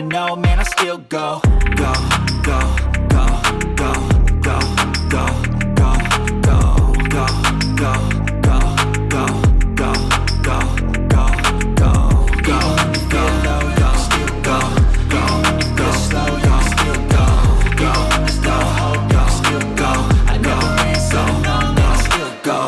to know, man, I still go. Go, go, go, go, go, go, go, go, go, go, go, go, go, go, go, go, go. Feel low, y'all still go. Go, go slow, y'all still go. Go, there's no hope, y'all still go. I never ran so long, man, I still go.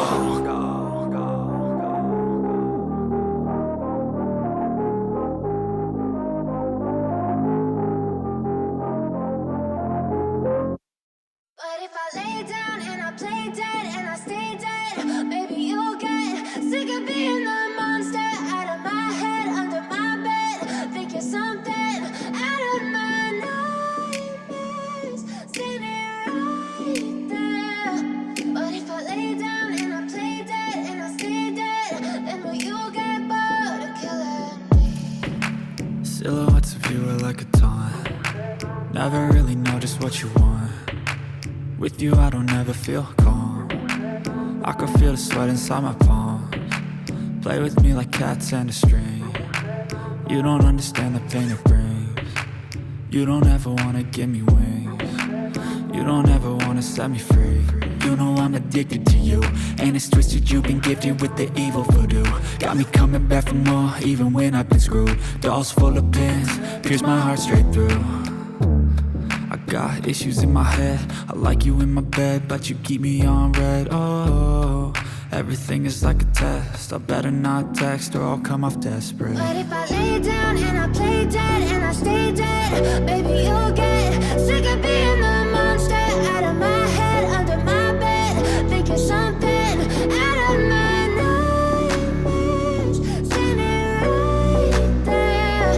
But if I lay down and I play dead and I stay dead, maybe you'll get sick of being the monster out of my head, under my bed. Think you're something out of my nightmares, standing right there. But if I lay down and I play dead and I stay dead, then will you get bored of killing me? Silhouettes of you are like a taunt. Never really know just what you want. With you I don't ever feel calm. I can feel the sweat inside my palms. Play with me like cats and a string. You don't understand the pain it brings. You don't ever wanna give me wings. You don't ever wanna set me free. You know I'm addicted to you, and it's twisted, you've been gifted with the evil voodoo. Got me coming back for more, even when I've been screwed. Dolls full of pins, pierce my heart straight through. I got issues in my head, I like you in my bed, but you keep me on red. Oh, everything is like a test, I better not text or I'll come off desperate. But if I lay down and I play dead and I stay dead, baby you'll get sick of being the monster out of my head, under my bed. Think you're something out of my nightmares, standing right there.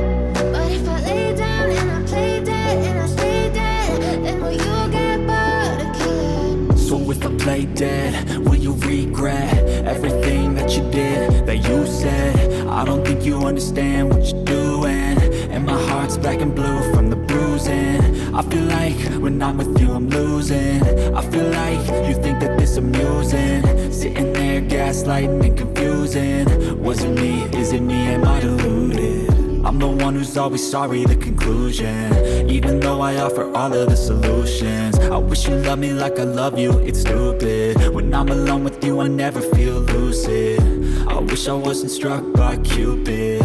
But if I lay down and I play dead and I stay dead, then will you get bored of killing me? So if I play dead, will you regret everything that you did, that you said? I don't think you understand what you're doing, and my heart's black and blue from the bruising. I feel like when I'm with you I'm losing. I feel like you think that this amusing, sitting there gaslighting and confusing. Was it me? Is it me? Am I deluded? I'm the one who's always sorry, the conclusion. Even though I offer all of the solutions, I wish you loved me like I love you, it's stupid. When I'm alone with you I never feel lucid. I wish I wasn't struck by Cupid.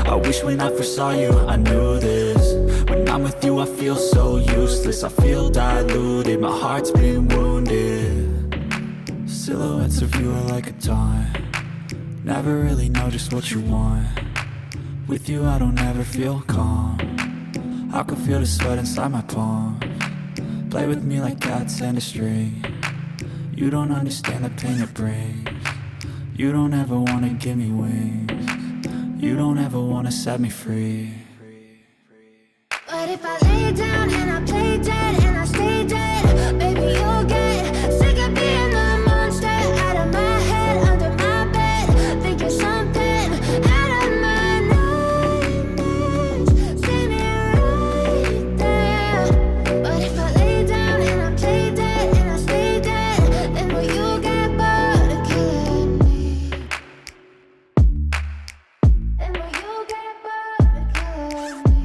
I wish when I first saw you I knew this. When I'm with you I feel so useless, I feel diluted, my heart's been wounded. Silhouettes of you are like a taunt. Never really know just what you want. With you I don't ever feel calm. I can feel the sweat inside my palms. Play with me like cats and a string. You don't understand the pain it brings. You don't ever wanna give me wings. You don't ever wanna set me free. But if I lay down and I play dead and I stay dead, baby you'll get sick of being the monster out of my head, under my bed. Think you're something out of my nightmares, standing right there. But if I lay down and I play dead and I stay dead, then will you get bored of killing me? Then will you get bored of killing me?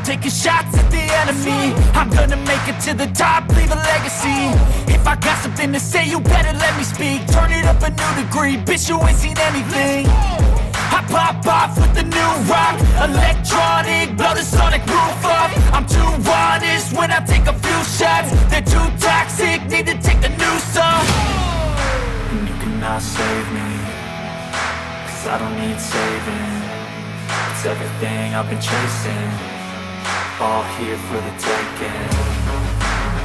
taking shots at the enemy. I'm gonna make it to the top, leave a legacy. If I got something to say, you better let me speak. Turn it up a new degree, bitch, you ain't seen anything. I pop off with the new rock, electronic, blow the sonic roof up. I'm too honest when I take a few shots. They're too toxic, need to take the noose off. And you cannot save me, 'cause I don't need saving. It's everything I've been chasing, all here for the taking.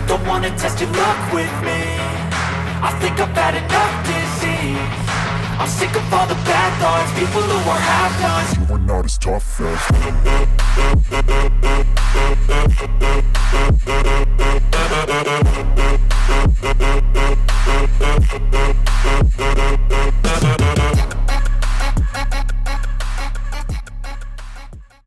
Don't wanna test your luck with me, I think I've had enough disease. I'm sick of all the bad thoughts, people who are half-nots. You are not as tough as